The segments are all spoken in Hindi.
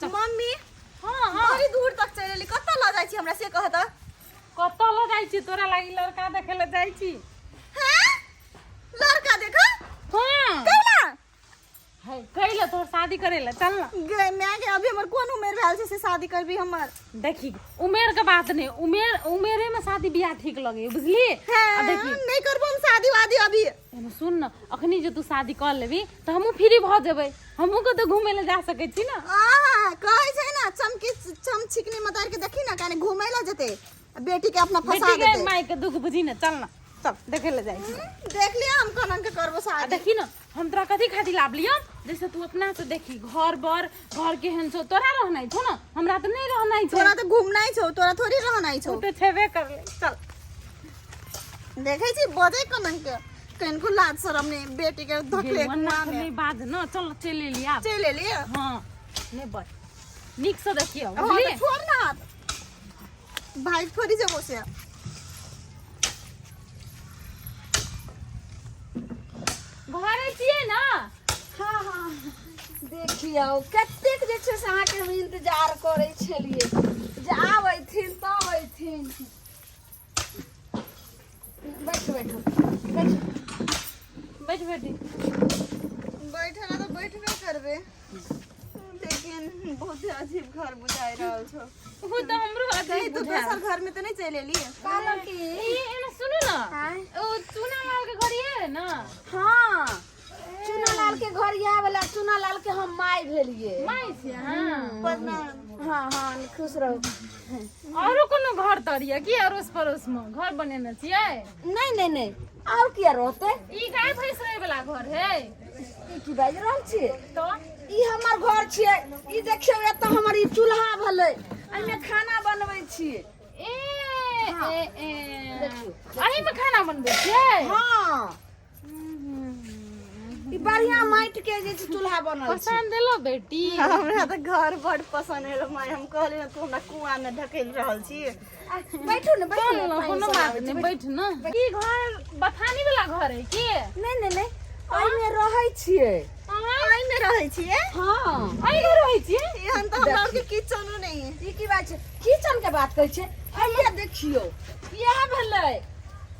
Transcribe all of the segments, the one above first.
मम्मी हां हां बड़ी दूर तक चलेली कत्ता ल जाइ छी हमरा से कह त कत्ता ल जाइ छी तोरा लागि लड़का देखे ले जाइ छी हैं लड़का देखा हां कैला है कैला तोर शादी करेला चल ना गे मैं के अभी हमर कोन उम्र भेल छै से शादी करबी हमर देखी उम्र के बात नहीं उम्रे में शादी बियाह ठीक लगे बुझली आ देखी नहीं करबो हम शादी वादी अभी एने सुन न अखनी जे तू शादी कर लेबी त हमहू फ्री भ जेबै हमहू के तो घूमे ले जा सकै छी ना कहै छै ना चम छिकनी मतार के देखी ना काने घूमे ला जते बेटी के अपना फंसा बेटी देते के माई के दुख बुझी ना चल ना चल देखे ले जाइ छी देख लिया हम कोन के करबो आ शादी देखी ना हम तोरा कथी खाती लाभ लियो जैसे तू अपना से देखी घर बर घर केहन छौ तोरा रहनाइ छौ ना हमरा त नहीं रहनाइ छौ तोरा तो घूमनाइ छौ तोरा थोड़ी रहनाइ छौ तू तो छेबे कर ले चल देखै छी बजे कोन के कनको लाज शरम ने बेटी के धकले कुआं में नहीं बाज न चल चले लिया चले लिए हां नहीं बस निक से देखियो हाँ, बुझली तो छोड़ ना हाथ भाई थोड़ी से बसे घरे छिए ना हाँ हाँ देखियो कतेक जे छै से अहाँके हम इंतजार करै छलिए जे आबैथिन तब अयथिन बैठ बैठ बैठ बेटी बैठे ना तो बैठबे करबे लेकिन बहुत अजीब घर बुझाई रहल छौ वो तो हमरो कहीं अजीब तू बुझा दोसर घर में तो नहीं चले लिए कहलो कि एना सुनो ना हाँ? ओ चूना लाल के घर ये ना हाँ चुनालाल के घर आए वाला चुनालाल के हम माय भेलिए माई से हां हाँ हाँ खुश रहो औरो कोनो घर तरिया की अड़ोस पड़ोस में घर बनेने छिए नहीं नहीं नहीं और क्या रहते ई गाय भैंस रहे वाला घर है ई की बाज रहल छी तो ई हमर घर छियै ई देखियो एतऽ हमर ई चूल्हा भले एमे खाना बनबै छियै अही में खाना बनबै छिए हाँ ई बढ़िया माटि के जे छै चूल्हा बनल छै पसंद देलो बेटी हमरा तो घर बड़ पसंद है माय हम कहले ना तू हमरा कुआं में ढकेल रहल छी बैठू ने बैठू चल ना कोनो बात नहीं बैठ ना ई घर बथानी वाला घर है की नहीं नहीं नहीं एहिमे रहै छियै आई में रहै छिए हाँ आई घर रहै छिए एहन तो हमरा के किचन नहीं है ई की बात छै किचन के बात कहै छै आइए देखियो इएह भेलै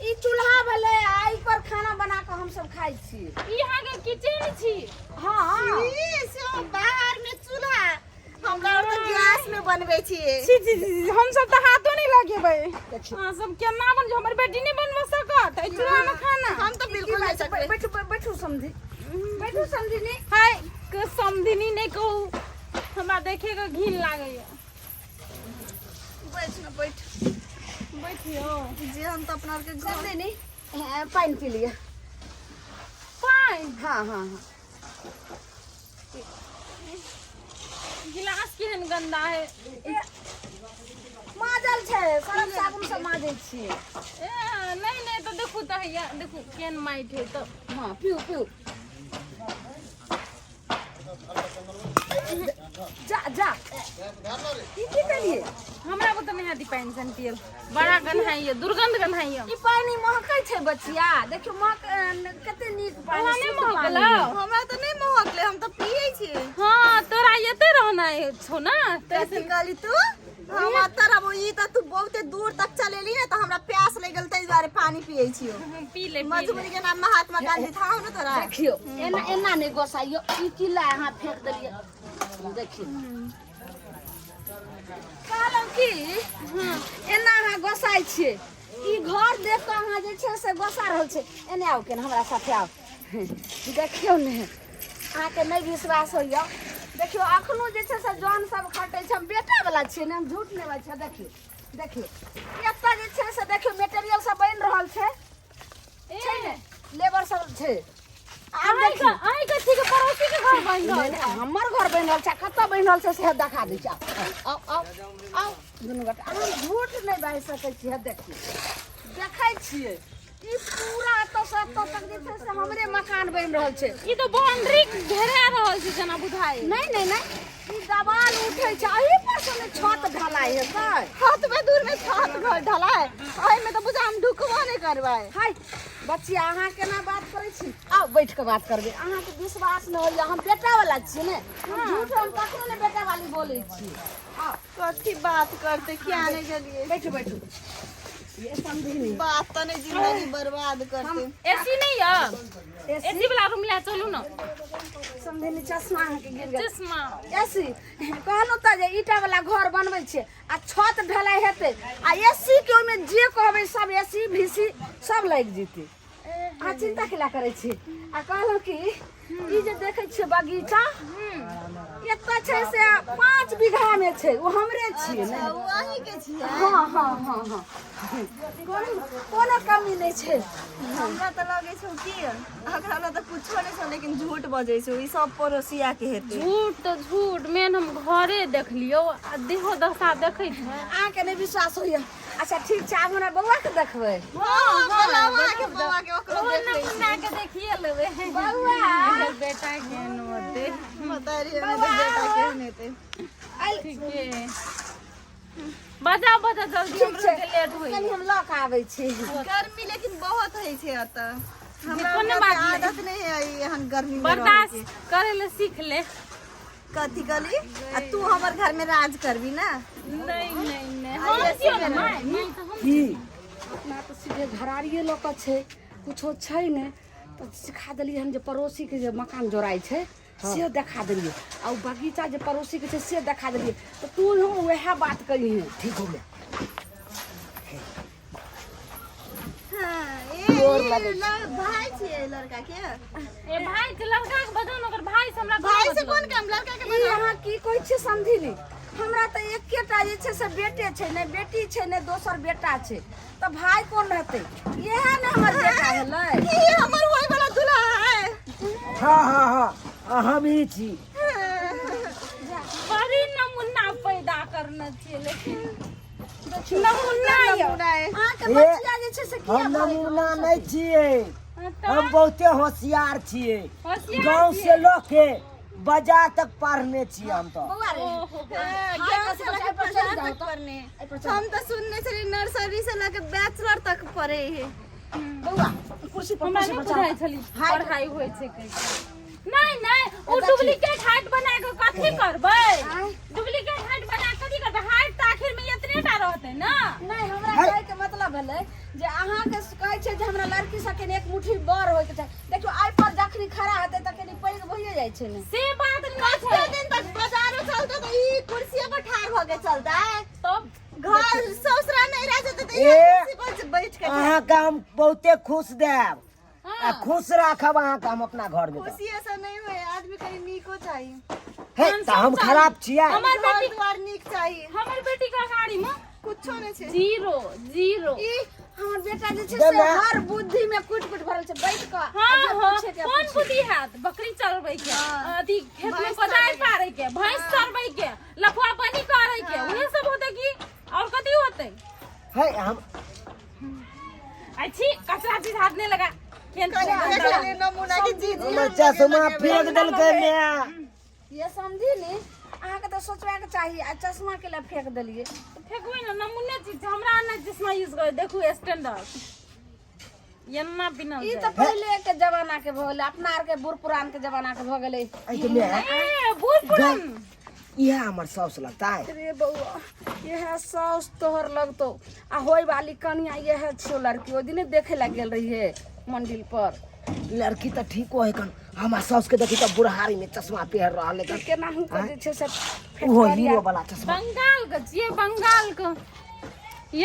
ई चूल्हा भेलै आई पर खाना बना के हम सब खाइ छी ई यहाँ के किचन छी हाँ ई से बाहर में चूल्हा हमरा तो गैस में बनबै छिए छी हम सब तो हाथों नहीं लगेबै देखियो हां सब केना बन जो हमर बेटी नहीं बनवा सकत ए चूल्हा में खाना हम तो बिल्कुल नहीं सकबे बैठू बैठू समझी बैठू समझी नहीं हाय के समझनी नहीं कहू हमरा देखे के घिन लागैया बैठ ना बैठ बैठियो जे हम तो अपना के घर समझी नहीं पानी पी लिया पाइन हाँ हाँ हाँ गिलास केहन गंदा है माजल छै सरफ साबुन से माजै छियै नहीं नहीं तो देखू तो हैया देखू केहन माइट है तो हाँ पीऊ पीऊ जा जा ई की करिए हमरा को तो नहीं आती पाइन सन पियल बड़ा गन है ये दुर्गंध गन है ये ई पानी महकै छै बचिया देखियो कते नीक पानी हमरा नहीं शुद्ध पानी। महकलो हमरा तो नहीं महकले हम तो पिए छी हाँ तोरा येते रहना है छो ना कैसे कहली तू हम अतर अब ई त तू बहुते दूर तक चलेली ना तो हमरा प्यास लगल तै दुआरे पानी पिए छियो पी ले मजबूरी के नाम महात्मा गांधी था ना तोरा देखियो एना एना नहीं गोसाइयो ई किला यहाँ फेंक देलिए देखियो कहलौ की एना अहाँ गोसाइ छियै ई घर देख के अहाँ जे छै से गोसा रहल छै एने आउ के हमरा साथे आउ देखियो ने अहाँके नहीं विश्वास होइयो देखियो अखनो जे छै से जौन सब खटै छै हम बेटा वाला छियै ने हम झूठ नहीं बाजै छै देखियो देखियो एतऽ जे छै से देखियो मटेरियल सब बनि रहल छै छै ने लेबर सब छै आई का ठीक पड़ोसी के घर बन रहल है हमर घर बनि रहल छै कतऽ बनि रहल छै से देखा दै छै आउ आउ आउ दुनू गोटा अहाँ झूठ नहीं बाजि सकै छियै देखियो देखै छियै ई पूरा एतऽ से एतऽ तक जे छै से हमरे मकान बनि रहल छै ई तो बाउंड्री घेरा रहल छै जना बुझाई नहीं नहीं नहीं ई दबाल उठै छै एही पर से ने छत ढलाई हेतै हाथ में दूर में छत घर ढला है ओइ में तो बुझा हम ढुकबो नहीं करबै हाय बच्ची अहाँ केना बात करै छी आओ बैठ के बात करबे अहाँ के विश्वास न होइया हम बेटा वाला छी ने हम झूठ हम कखनो ने बेटा वाली बोलै छी आओ कथी बात करते क्या नहीं जलिए बैठो बैठो ये समझी नहीं बात तो नहीं जिंदगी बर्बाद करते एसी नहीं है एसी वाला रूम ले चलू ना समझी नहीं चश्मा अहाँ के गिर गेल चश्मा एसी कहलहुँ तऽ जे ईटा वाला घर बनबै छै आ छत ढलाई हेतै आ एसी के ओहिमे जे कहबै सब एसी भीसी सब लागि जेतै अहाँ चिंता केला करै छी आ कहलहुँ कि ई जे देखै छियै बगीचा एतऽ छै से 5 बीघा में छै ओ हमरे छियै ने वही के छिए हाँ हाँ हाँ हाँ कोनो कमी नहीं छै हमरा तो लगे छौ की अखरा ना तो कुछो नहीं छौ लेकिन झूठ बजै छौ ई सब पड़ोसिया के हेतै झूठ तो झूठ मेन हम घरे देख लियो आ देहो दशा देखै छै अहाँके नहीं विश्वास होइया अच्छा ठीक छै आब हमरा बौआ के देखबै हां बलावा के बाबा के ओकरो देख ले मुन्ना के देखिए लेबे बौआ बेटा के नोते बता रही है बेटा के नेते ठीक है बजा बजा जल्दी ठीक हमरा छै के लेट होई कनी हम लऽ के आबै छी गर्मी लेकिन बहुत है छे अत हमरा कोनो बात नहीं। आदत नहीं है एहन गर्मी में बर्दाश्त करे ले सीख ले कथी कली आ तू हमर घर में राज करबी ना नहीं नहीं नहीं हम क्यों ना मैं तो हम की अपना तो सीधे घरारिए लोक छै कुछो छै ने तो सिखा देलियै हम जे पड़ोसी के जे मकान जोड़ाई छै से देखा देलियै आ बगीचा जे पड़ोसी के छै से देखा देलियै तो तू हम वह बात करी है ठीक हो गया हां ए भाई छे लड़का के ए भाई के लड़का के बजान ओकर भाई से हमरा भाई से कोन काम लड़का के ई अहाँ की कहै छी समझिली हमरा तो एकेटा जे छै से बेटे छै ने बेटी छै ने दोसर बेटा छै तो भाई कोन रहतै इएह ने हमर बेटा भेलै ई हमर होय वाला दूल्हा है हाँ हाँ हाँ हम ही छी बड़ी नमूना पैदा करना चाहिए लेकिन नमूना ये अहाँ के बच्चा जे छै से किया हम नमूना नहीं छिए हम बहुते होशियार छिए होशियार गांव से लेके बाजार तक पढ़ने छिए हम तो बौआ रे गांव से लेके बाजार तक पढ़ने हम तो सुनने छली नर्सरी से लेके बैचलर तक पढ़े है बौआ कुर्सी पर हमरा नहीं बुझाई छली पढ़ाई होय छै कैसे नहीं नहीं ओ डुप्लीकेट हाइट बना के कथि करबै डुप्लीकेट हाइट बना के कथि करबै हाइट त आखिर में इतने टा रहतै ना नहीं हमरा कहे के मतलब भेलै जे अहाँ के कहै छै जे हमरा लड़की सके एक मुट्ठी बड़ होय के चाही देखियो आइ पर जखनी खड़ा हेतै त कनी पैग भइए जाइ छै ने से बात नहीं कते छै दिन तक बाजार में चलते तो ई कुर्सी पर ठाड़ हो के चलता है तब घर ससुरा नहीं रह जाते तो ए, ये कुर्सी पर बैठ के अहाँ का हम बहुते खुश देब हाँ। खुश राखब अहाँ का हम अपना घर में खुशी ऐसा नहीं हुए आदमी कहीं नीको चाहिए हे तो हम खराब छिए हमर घर बेटी द्वार नीक चाहिए हमर बेटी का गाड़ी में कुछो नहीं छे जीरो जीरो ई हमर बेटा जे छै दे से माय। हर बुद्धि में कुट कुट भरल छै बैठ के हाँ हाँ कौन बुद्धि हाथ बकरी चरबै के अथी खेत में कोदारि पारै के भैंस चरबै के लफुआ पानी करै के उहे सब होतै की और कथि होतै हे हम अच्छी कचरा चीज हाथ नहीं लगा खेल देख ले नमूना की चीज हमर चश्मा फेंक देलकै ने ये समझी नी अहाँ के तो सोचबा के चाहिए आ चश्मा के लिए फेंक देलिए फेंकबै ना नमूने चीज हमरा ना जिसमा यूज करे देखू स्टैंडर्ड यन्ना बिना ई तो पहले के जमाना के भ गेलै अपना आर के बूढ़ पुरान के जमाना के भ गेलै ए बूढ़ पुरान यह हमर साउस लगता है रे बउआ यह साउस तोहर लगतो आ होय वाली कनिया यह छो लड़की ओ दिने देखे लग गेल रही है मंदिर पर लड़की तो ठीक है कन हमार साउस के देखी तो बुढ़ारी में चश्मा पहन रहा है केना हूं को जे छै से वो हीरो वाला चश्मा बंगाल के छियै बंगाल के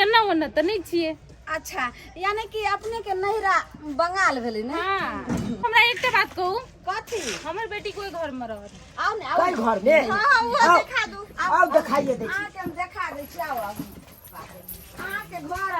यन्ना वन्ना त नहीं छियै अच्छा यानी कि अपने के नहिरा बंगाल भेलै ने हाँ हमरा एकटा बात कहू कथी हमर बेटी कोई घर में रहत आओ ने कोई घर में हां वो आओ, दिखा दो आओ दिखाइए देखिए अहाँ के हम देखा दै छी आओ अहाँ के घर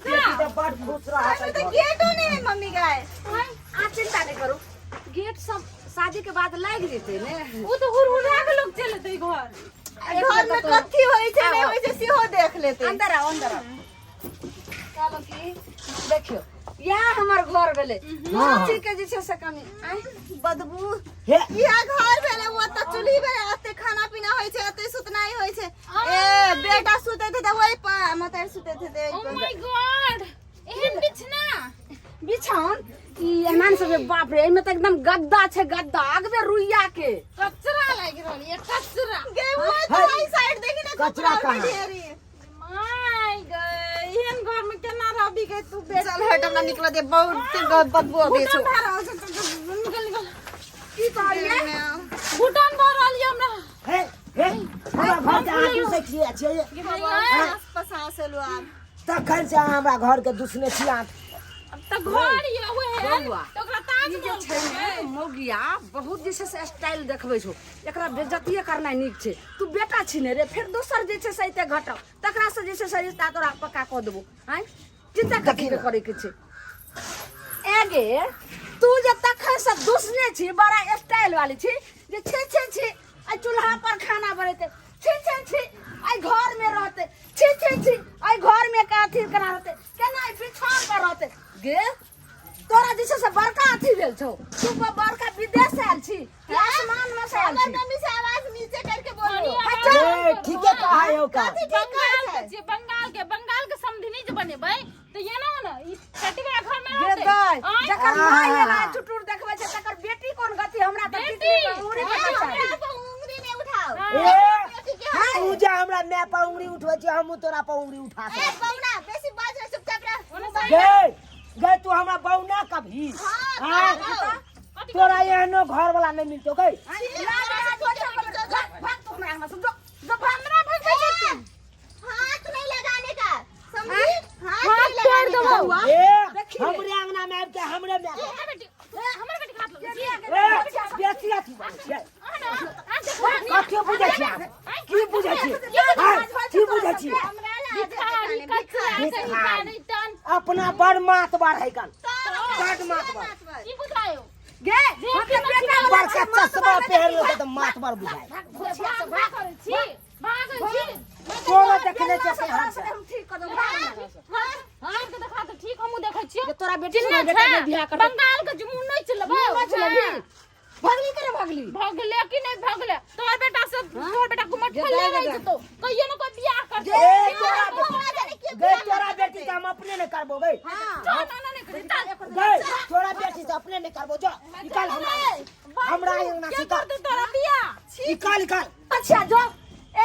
बेटी तो बड़ खुश रहा अरे तो गेटो नहीं है मम्मी गाय आ चिंता नहीं करू गेट सब शादी के बाद लाग जेतै ने उ तो हुरहुरा के लोग चले तै घर घर में कथी होई छे नहीं होई छे सेहो देख लेते अंदर आओ चलो की देखियो यहाँ हमर घर भेलै माछी के जे छै से कमी आइ बदबू हे इहा घर भेले वो त चुल्ही में अते खाना पीना होई छे अते सुतनाई होई छे ए बेटा सुते थे त वही पर मतर सुते थे ओ माय गॉड एहन किछ ना बिछाउन ई एहन से बाप रे एमे त एकदम गद्दा छै गद्दा आगबे रुइया के कचरा लाग रहल ये कचरा गे वो तो आई साइड देखी ना कचरा कहाँ? ढेरी माय गई एहन घर में केना रहबी गई तू बेटा चल हट हमरा निकल दे बहुत बदबू आबे छौ निकल निकल की कहलिए घुटन भर रहल ये हमरा हे हे हमरा घर के आगू से किए छिए पास पसा से लो आब तखन से अहाँ हमरा घर के दुसने छी आठ अब त घर ये हुए है बौआ, तो ओकरा ताज ई जे छै ने मौगिया बहुत जे छै से स्टाइल देखबै छौ एकरा बेइज्जती करनाइ नीक छै तू बेटा छी ने रे फिर दोसर जे छै से एते घटौ तकरा से जे छै से रिश्ता तोरा पक्का क देबो हैं चिंता कथी के करे के छै एगे तू जे तखन से दुसने छी बड़ा स्टाइल वाली छी जे छी आई चूल्हा पर खाना बनेते छी आई घर में रहते छी आई घर में का अथी करा रहते केना बिछान पर रहते गे तोरा जैसे से बड़का अथी भेल छौ तू बड़का विदेश से आयल छी कि आसमान में से आयल छी मम्मी से आवाज नीचे करके बोलो ए ठीके कहा है ओका बंगाल के समधिनी जे बनेबै तो ये ना ई कटिया घर में गे रहते दाई जकर माय एला टुटुर देखबै छै तकर बेटी कोन गति हमरा त टिकली पर उड़ी पर चाही उंगली ने उठाओ ए तू जे हमरा मैं पर उंगली उठबै छी हमहू तोरा पर उंगली उठा ए बौना बेसी बाज रे चुपचाप रह गे गे तू हमरा बौना कभी हां तोरा एहनो घर वाला नहीं मिलतो गई हाथ नहीं लगाने का समझी हाथ तोड़ दो ए हमरे अंगना में आब के हमरे में हमर बेटी हाथ लगे ए बेसिया थी कथि बुझै छी की बुझै छी की बुझै छी अपना बड़ मात बार है कन बड़ मात बार ई बुझायो गे हमके बेटा बड़का चश्मा पहन ले त मात बार बुझाय भाग छी कोनो देखने छै अपन हाथ से हम ठीक कर देबो हां के देखा त ठीक हमहु देखै छियै तोरा बेटी से बेटा के बियाह कर बंगाल के जुमुन नहीं चलबे भगली करे भगले कि नहीं भगले तोर बेटा से तोर बेटा को मत ले रही तो कहियो न कोई बियाह कर दे गे तोरा बेटी से हम अपने ने करबो गई ना नहीं करे गे तोरा बेटी से अपने ने करबो जो निकाल हमरा अंगना से कर दे तोरा बियाह निकाल अच्छा जो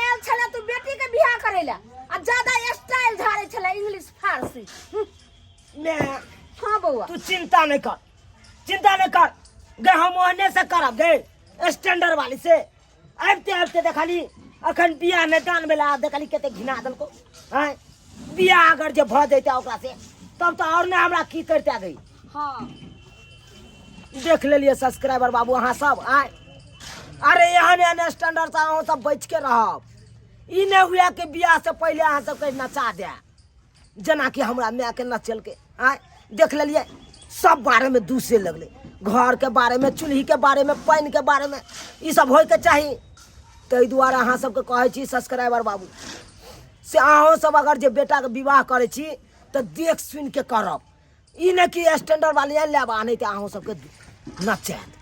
एल छले तू बेटी के बियाह करेला आ ज्यादा स्टाइल झाड़े छले इंग्लिश फारसी मैं हां बौआ तू चिंता नहीं कर गे हम ओहने से करब गे स्टैंडर्ड वाली से आबते देखली अखन बियाह में दान बेला देखली कते घिना दलको हैं बियाह अगर जे भ जैते ओकरा से तब तो और ने हमरा की करते गई हां देख लेलिए सब्सक्राइबर बाबू अहाँ सब आए अरे एहन स्टैंडर्ड से अहाँ सब बच के रहब ई नहीं हुआ कि बियाह से पहले अहाँ सबके नचा दे जना कि हमरा माय के नचल के आए देख लेलिए सब बारे में दूसरे लगले घर के बारे में चूल्ही के बारे में पानी के बारे में ई सब होय के चाहिए ताहि दुआरे अहाँ सबके कहै छी सब्सक्राइबर बाबू से अहाँ सब अगर जे बेटा के विवाह करे छी तो देख सुन के करब ई नहीं कि स्टैंडर्ड वाली लेब आ नहीं तो अहाँ सबके नचायत